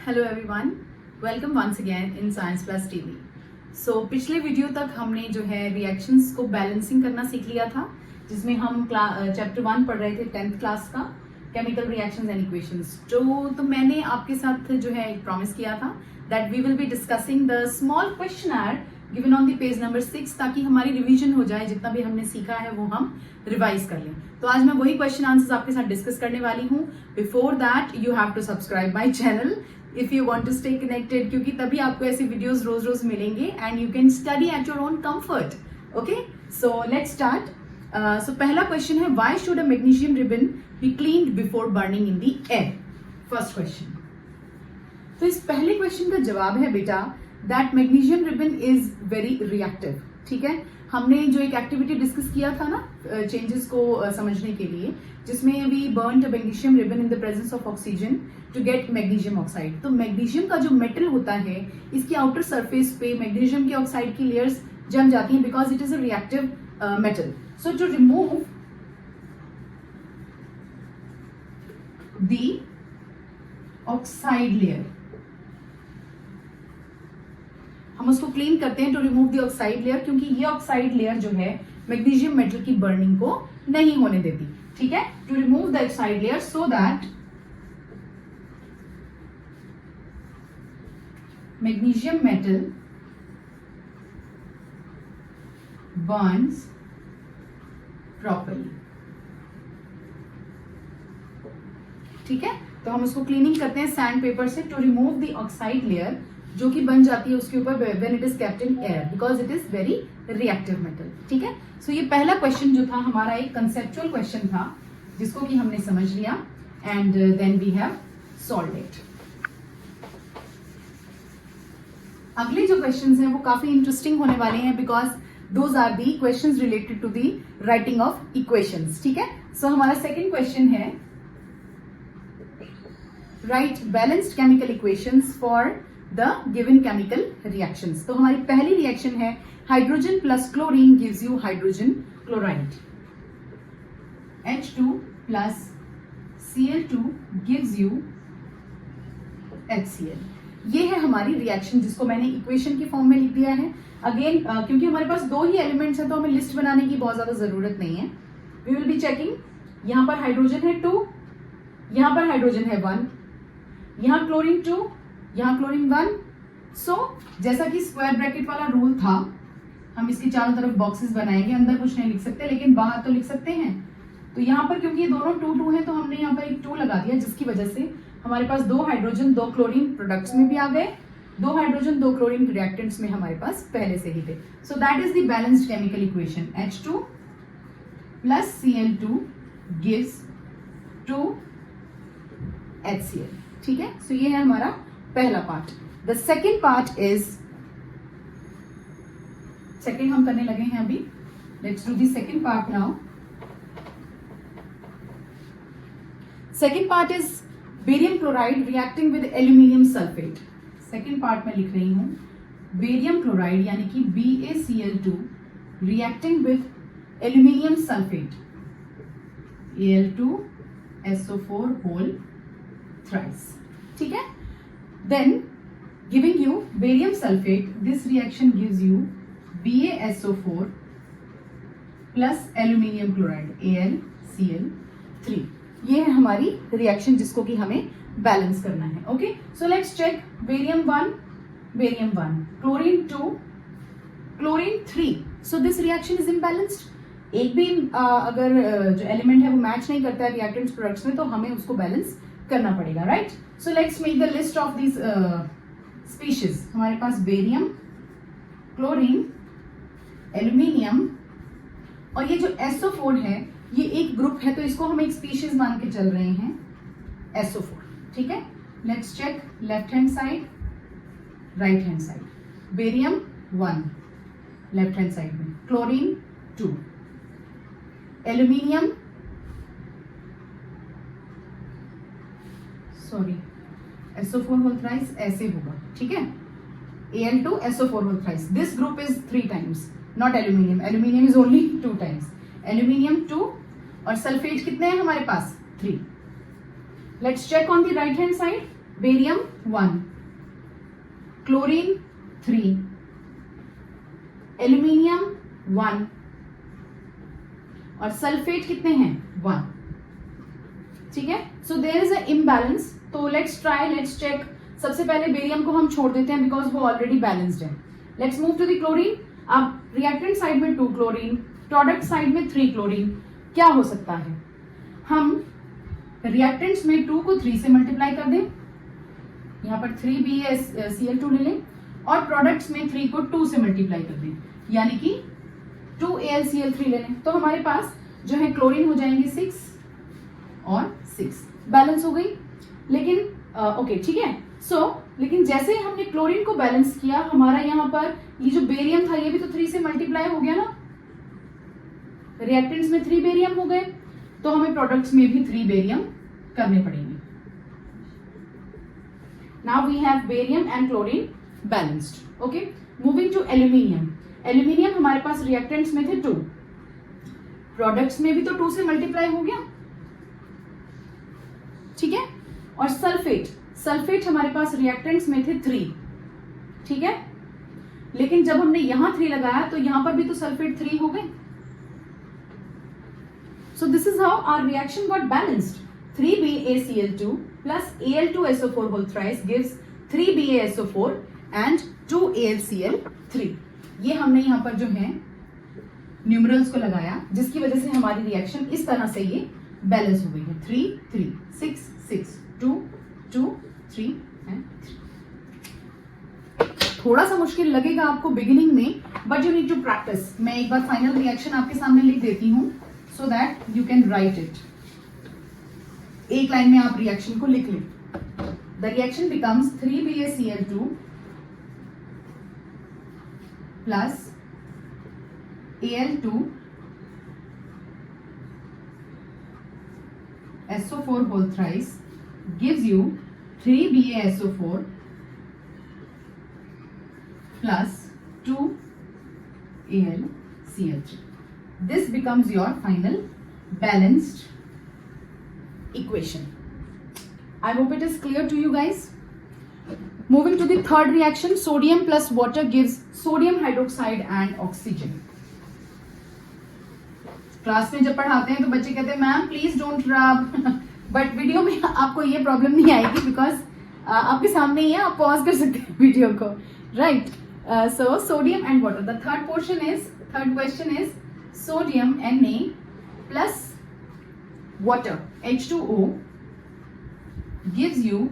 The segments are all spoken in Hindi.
Hello everyone, welcome once again in science plus TV. So पिछले वीडियो तक हमने जो है रिएक्शंस को बैलेंसिंग करना सीख लिया था, जिसमें हम चैप्टर 1 पढ़ रहे थे 10th क्लास का, केमिकल रिएक्शंस एंड इक्वेशंस। तो मैंने आपके साथ जो है एक प्रॉमिस किया था that we will be discussing the small questioner given on the page number 6, ताकि हमारी रिवीजन हो जाए, जितना भी हमने सीखा है वो हम रिवाइज कर लें। तो आज मैं वही क्वेश्चन आंसर्स आपके साथ डिस्कस करने वाली हूँ। Before that you have to subscribe my channel if you want to stay connected, क्योंकि तभी आपको ऐसे वीडियोस रोज रोज मिलेंगे and you can study at your own comfort. Okay, so let's start. So पहला क्वेश्चन है, why should a magnesium ribbon be cleaned before burning in the air? First question. तो इस पहले क्वेश्चन का जवाब है बेटा that magnesium ribbon is very reactive. ठीक है, हमने जो एक एक्टिविटी डिस्कस किया था ना चेंजेस को समझने के लिए, जिसमें we burn a magnesium ribbon in the presence of oxygen to get magnesium oxide. तो मैग्नीशियम का जो मेटल होता है, इसकी आउटर सरफेस पे मैग्नीशियम के ऑक्साइड की लेयर्स जम जाती हैं because it is a reactive metal. So to remove the oxide layer, हम उसको क्लीन करते हैं to remove the oxide layer, क्योंकि ये ऑक्साइड लेयर जो है मैग्नीशियम मेटल की बर्निंग को नहीं होने देती। ठीक है, to remove the oxide layer so that magnesium metal burns properly. ठीक है, तो हम उसको क्लीनिंग करते हैं सैंड पेपर से टू रिमूव द ऑक्साइड लेयर, जो कि बन जाती है उसके ऊपर when it is kept in air because it is very reactive metal. ठीक है, सो ये पहला क्वेश्चन जो था हमारा एक कंसेप्चुअल क्वेश्चन था, जिसको कि हमने समझ लिया and then we have solved it. अगले जो क्वेश्चंस हैं वो काफी इंटरेस्टिंग होने वाले हैं because those are the questions related to the writing of equations. ठीक है, सो हमारा सेकंड क्वेश्चन है, write balanced chemical equations for the given chemical reactions. तो हमारी पहली रिएक्शन है hydrogen plus chlorine gives you hydrogen chloride, H2 plus Cl2 gives you HCl। ये है हमारी रिएक्शन, जिसको मैंने इक्वेशन की फॉर्म में लिख दिया है। अगेन क्योंकि हमारे पास दो ही एलिमेंट्स हैं तो हमें लिस्ट बनाने की बहुत ज्यादा जरूरत नहीं है। वी विल बी चेकिंग, यहां पर हाइड्रोजन है 2, यहां पर हाइड्रोजन है 1, यहां क्लोरीन 2, यहां क्लोरीन 1। सो जैसा कि स्क्वायर ब्रैकेट वाला रूल था, हम इसके चारों तरफ बॉक्सेस बनाएंगे, अंदर कुछ नहीं लिख सकते लेकिन बाहर तो लिख सकते हैं। तो यहाँ पर क्योंकि ये दोनों 2 है तो हमने यहाँ पर एक 2 लगा दिया, जिसकी वजह से हमारे पास 2 हाइड्रोजन 2 क्लोरीन प्रोडक्ट्स में भी आ गए, 2 हाइड्रोजन 2 क्लोरीन रिएक्टेंट्स में हमारे पास पहले से ही थे। So that is the balanced chemical equation, H2 plus Cl2 gives 2 HCl। ठीक है, सो ये है हमारा पहला part. The second part is, second हम करने लगे हैं अभी, let's do the second part now. Second part is barium chloride reacting with aluminium sulphate. Second part में लिख रही हूं बेरियम क्लोराइड यानी कि BaCl2 reacting with aluminium sulphate, Al2SO4 whole thrice. ठीक है, then giving you barium sulfate, this reaction gives you BaSO4 plus aluminium chloride, AlCl3। ये है हमारी रिएक्शन जिसको कि हमें बैलेंस करना है। Okay, so let's check, barium 1, barium 1, chlorine 2, chlorine 3। So this reaction is imbalanced. एक भी अगर जो एलिमेंट है वो मैच नहीं करता है रिएक्टेंट्स प्रोडक्ट्स में, तो हमें उसको बैलेंस करना पड़ेगा, right. So let's make the list of this species. हमारे पास बेरियम, क्लोरीन, एल्यूमिनियम और ये जो SO4 है ये एक ग्रुप है, तो इसको हम एक स्पीशीज मान के चल रहे हैं, SO4। ठीक है, let's check left hand side, right hand side. Barium 1 left hand side में, chlorine 2, aluminium, sorry SO4 whole thrice ऐसे होगा। ठीक है, Al2SO4 whole thrice, this group is 3 times, not aluminium, aluminium is only 2 times, aluminium 2 और सल्फेट कितने हैं हमारे पास 3। Let's check on the right hand side, barium 1, chlorine 3, aluminium 1 और सल्फेट कितने हैं 1. ठीक है, so there is a imbalance. तो लेट्स ट्राई, लेट्स चेक. सबसे पहले बेरियम को हम छोड़ देते हैं बिकॉज वो ऑलरेडी बैलेंस्ड है. Let's move to the chlorine. अब रिएक्टेंट साइड में 2 क्लोरीन, प्रोडक्ट साइड में 3 क्लोरीन. क्या हो सकता है, हम रिएक्टेंट्स में 2 को 3 से मल्टीप्लाई कर दें, यहां पर 3BaCl2 ले लें, और प्रोडक्ट्स में 3 को 2 से मल्टीप्लाई कर दें, यानी कि 2AlCl3 ले लें. तो हमारे पास जो है क्लोरीन हो जाएंगे 6 और 6, बैलेंस हो गई. लेकिन ओके ठीक है. लेकिन जैसे ही हमने क्लोरीन को बैलेंस किया, हमारा यहाँ पर ये जो बेरियम था ये भी तो 3 से मल्टीप्लाई हो गया ना. रिएक्टेंट्स में 3 बेरियम हो गए, तो हमें प्रोडक्ट्स में भी 3 बेरियम करने पड़ेंगे. Now we have barium and chlorine balanced. Okay, moving to aluminium. Aluminium हमारे पास रिएक्टेंट्स में थे 2, प्रोडक्ट्स में भी तो 2 से मल्टीप्लाई हो गया. ठीक है, और सल्फेट हमारे पास रिएक्टेंट्स में थे 3. ठीक है, लेकिन जब हमने यहां 3 लगाया तो यहां पर भी तो सल्फेट 3 हो गए. So this is how our reaction got balanced. 3BaCl2 plus Al2SO4 whole thrice gives 3BaSO4 and 2AlCl3. ये हमने यहां पर जो है न्यूमरल्स को लगाया, जिसकी वजह से हमारी रिएक्शन इस तरह से ये बैलेंस हो गई है. 3 3 6 6 2 2 3 एंड 3. थोड़ा सा मुश्किल लगेगा आपको बिगिनिंग में, but you need to practise. मैं एक बार फाइनल रिएक्शन आपके सामने लिख देती हूं so that you can write it. एक लाइन में आप रिएक्शन को लिख लें. The reaction becomes 3BaCl2 plus Al2 SO4 whole thrice gives you 3BaSO4 plus 2AlCl3. This becomes your final balanced equation. I hope it is clear to you guys. Moving to the third reaction, sodium plus water gives sodium hydroxide and oxygen. Class में जब पढ़ाते हैं तो बच्चे कहते हैं मैम प्लीज डोंट रब, बट वीडियो में आपको ये प्रॉब्लम नहीं आएगी बिकॉज आपके सामने ही है, आप पॉज कर सकते हैं वीडियो को. Right, so sodium and water. The third question is sodium Na plus water H2O gives you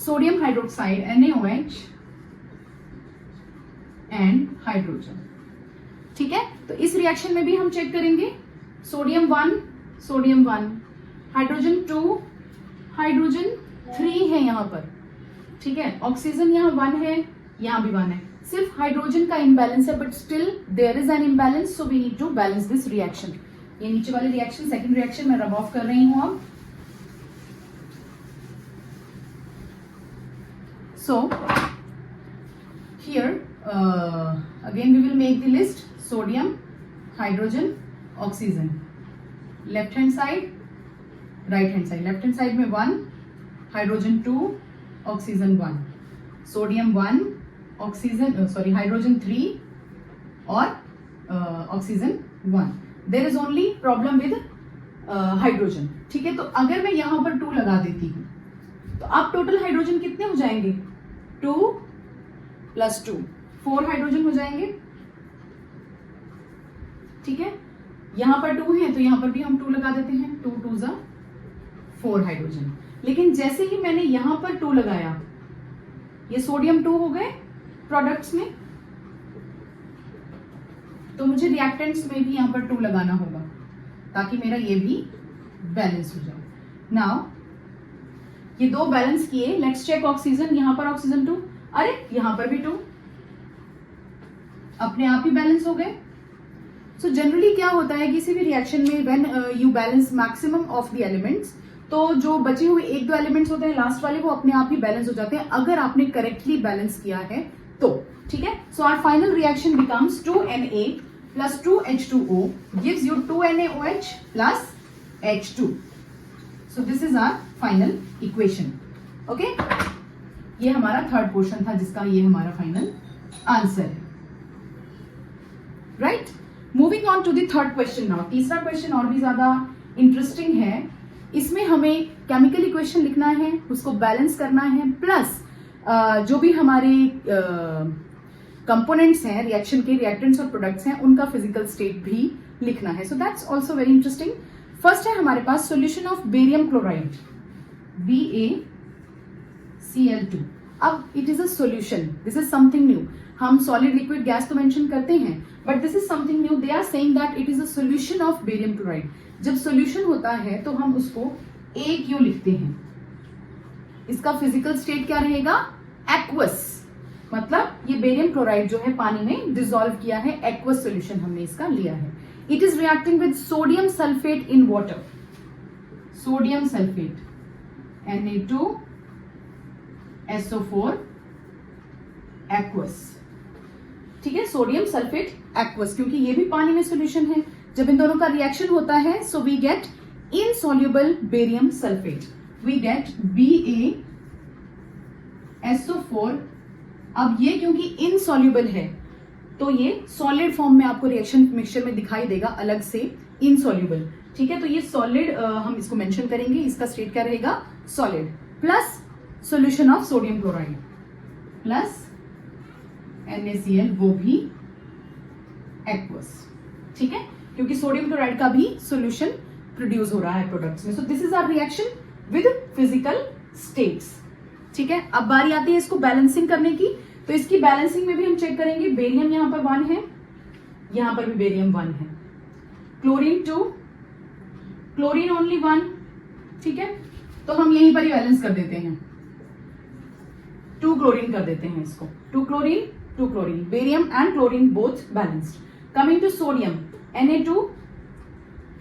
sodium hydroxide NaOH and hydrogen. ठीक है, तो इस रिएक्शन में भी हम चेक करेंगे. सोडियम 1, हाइड्रोजन 2, हाइड्रोजन 3 है यहाँ पर. ठीक है, ऑक्सीजन यहाँ 1 है, यहाँ भी 1 है. सिर्फ हाइड्रोजन का इम्बैलेंस है, but still there is an imbalance, so we need to balance this reaction. ये नीचे वाली रिएक्शन, सेकंड रिएक्शन मैं रब ऑफ कर रही हूं अब. So here again we will make the list. Sodium, hydrogen, oxygen. Left hand side, right hand side. Left hand side में 1, hydrogen 2, oxygen 1. Sodium 1, oxygen hydrogen 3 और oxygen 1. There is only problem with hydrogen. ठीक है, तो अगर मैं यहाँ पर 2 लगा देती हूँ तो अब टोटल हाइड्रोजन कितने हो जाएंगे? 2 + 2, 4 हाइड्रोजन हो जाएंगे. ठीक है, यहां पर 2 है तो यहां पर भी हम 2 लगा देते हैं. 2 2 = 4 हाइड्रोजन. लेकिन जैसे ही मैंने यहां पर 2 लगाया, ये सोडियम 2 हो गए प्रोडक्ट्स में, तो मुझे रिएक्टेंट्स में भी यहां पर 2 लगाना होगा ताकि मेरा ये भी बैलेंस हो जाए. नाउ ये 2 बैलेंस किए. Let's check oxygen. यहां पर ऑक्सीजन 2, अरे यहां पर भी 2, अपने आप ही बैलेंस हो गए. सो जनरली क्या होता है किसी भी रिएक्शन में, when you balance maximum of the elements, तो जो बचे हुए 1-2 एलिमेंट्स होते हैं लास्ट वाले, वो अपने आप ही बैलेंस हो जाते हैं अगर आपने करेक्टली बैलेंस किया है तो. ठीक है, so our final reaction becomes 2Na plus 2H2O gives you 2NaOH plus H2. So this is our final equation. Okay, ये हमारा थर्ड पोर्शन था जिसका ये हमारा फाइनल आंसर है, right. Moving on to the third question now. तीसरा क्वेश्चन और भी ज्यादा इंटरेस्टिंग है। इसमें हमें केमिकल इक्वेशन लिखना है, उसको बैलेंस करना है, प्लस जो भी हमारे कंपोनेंट्स हैं रिएक्शन के, रिएक्टेंट्स और प्रोडक्ट्स हैं, उनका फिजिकल स्टेट भी लिखना है। So that's also very interesting. First है हमारे पास solution of barium chloride BaCl2। अब it is a solution, this is something new. हम सॉलिड लिक्विड गैस तो मेंशन करते हैं, but this is something new. They are saying that it is a solution of barium chloride. जब सोल्यूशन होता है तो हम उसको A क्यों लिखते हैं? इसका फिजिकल स्टेट क्या रहेगा? एक्वस। मतलब ये बेरियम क्लोराइड जो है पानी में डिसॉल्व किया है, एक्वस सोल्यूशन हमने इसका लिया है। It is reacting with sodium sulphate in water, sodium sulphate Na2SO4 aqueous. ठीक है, सोडियम सल्फेट एक्वस, क्योंकि ये भी पानी में सोल्यूशन है। जब इन दोनों का रिएक्शन होता है so we get insoluble barium sulphate, we get BaSO4। अब ये क्योंकि इनसॉल्युबल है तो ये सॉलिड फॉर्म में आपको रिएक्शन मिक्सचर में दिखाई देगा अलग से, इनसॉल्युबल। ठीक है, तो ये सॉलिड हम इसको मेंशन करेंगे, इसका स्टेट क्या रहेगा? Solid. Plus solution of sodium chloride plus NaCl, वो भी एक्वस। ठीक है, क्योंकि सोडियम क्लोराइड का भी सॉल्यूशन प्रोड्यूस हो रहा है प्रोडक्ट्स में। So this is our reaction with physical states. ठीक है, अब बारी आती है इसको बैलेंसिंग करने की। तो इसकी बैलेंसिंग में भी हम चेक करेंगे, बेरियम यहां पर 1 है, यहां पर भी बेरियम 1 है, क्लोरीन 2, क्लोरीन ओनली 1। ठीक है, तो हम यहीं पर ही बैलेंस कर देते हैं, 2 क्लोरीन कर देते हैं इसको, 2 chlorine 2 chlorine, barium and chlorine both balanced. Coming to sodium, Na2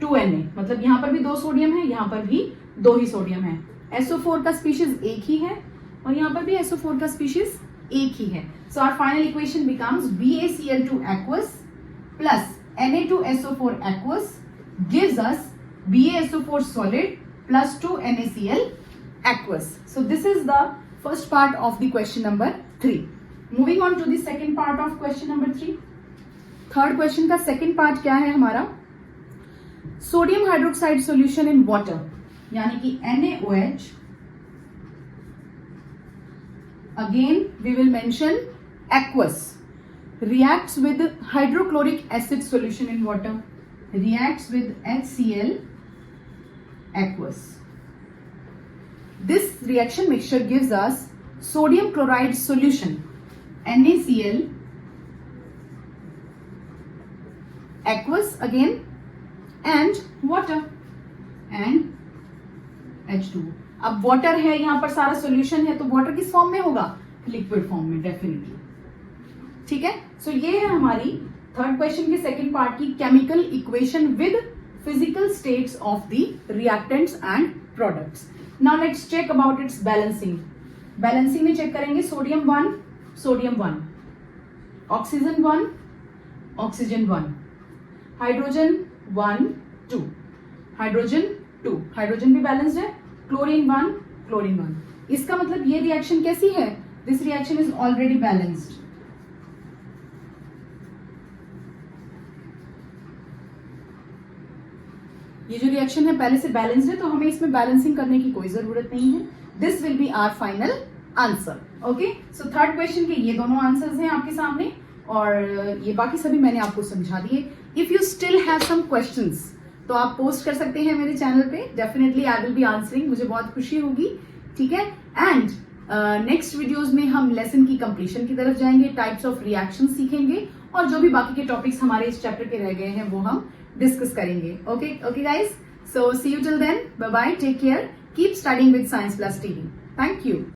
2Na, मतलब यहां पर भी 2 सोडियम है, यहां पर भी 2 ही सोडियम है। SO4 का स्पीशीज एक ही है और यहां पर भी SO4 का स्पीशीज एक ही है। So our final equation becomes BaCl2 aqueous plus Na2SO4 aqueous gives us BaSO4 solid plus 2 NaCl aqueous. So this is the first part of the question number 3. Moving on to the second part of question number 3. Third question का सेकंड पार्ट क्या है हमारा? Sodium hydroxide solution in water, यानी कि NaOH। Again we will mention aqueous, reacts with hydrochloric acid solution in water, reacts with HCl aqueous. This reaction mixture gives us sodium chloride solution NaCl aqueous again and water and H2। अब वाटर है यहां पर, सारा सॉल्यूशन है, तो वाटर किस फॉर्म में होगा? लिक्विड फॉर्म में डेफिनेटली। ठीक है, सो ये है हमारी थर्ड क्वेश्चन के सेकंड पार्ट की chemical equation with physical states of the reactants and products. Now let's check about its balancing. Balancing में चेक करेंगे sodium 1 sodium 1, oxygen 1 oxygen 1, hydrogen 1 2 hydrogen 2, hydrogen भी बैलेंस्ड है, क्लोरीन 1 क्लोरीन 1। इसका मतलब ये रिएक्शन कैसी है? This reaction is already balanced. ये जो रिएक्शन है पहले से बैलेंस्ड है, तो हमें इसमें बैलेंसिंग करने की कोई जरूरत नहीं है। This will be our final answer. Okay, so third question के ये दोनों आंसर्स हैं आपके सामने और ये बाकी सभी मैंने आपको समझा दिए। If you still have some questions तो आप पोस्ट कर सकते हैं मेरे चैनल पे, definitely I will be answering, मुझे बहुत खुशी होगी। ठीक है, एंड नेक्स्ट वीडियोस में हम लेसन की कंप्लीशन की तरफ जाएंगे, टाइप्स ऑफ रिएक्शन सीखेंगे और जो भी बाकी के टॉपिक्स हमारे इस चैप्टर के रह गए हैं वो हम डिस्कस करेंगे। Okay guys, so see you till then, bye bye, take care, keep studying with science plus TV. Thank you.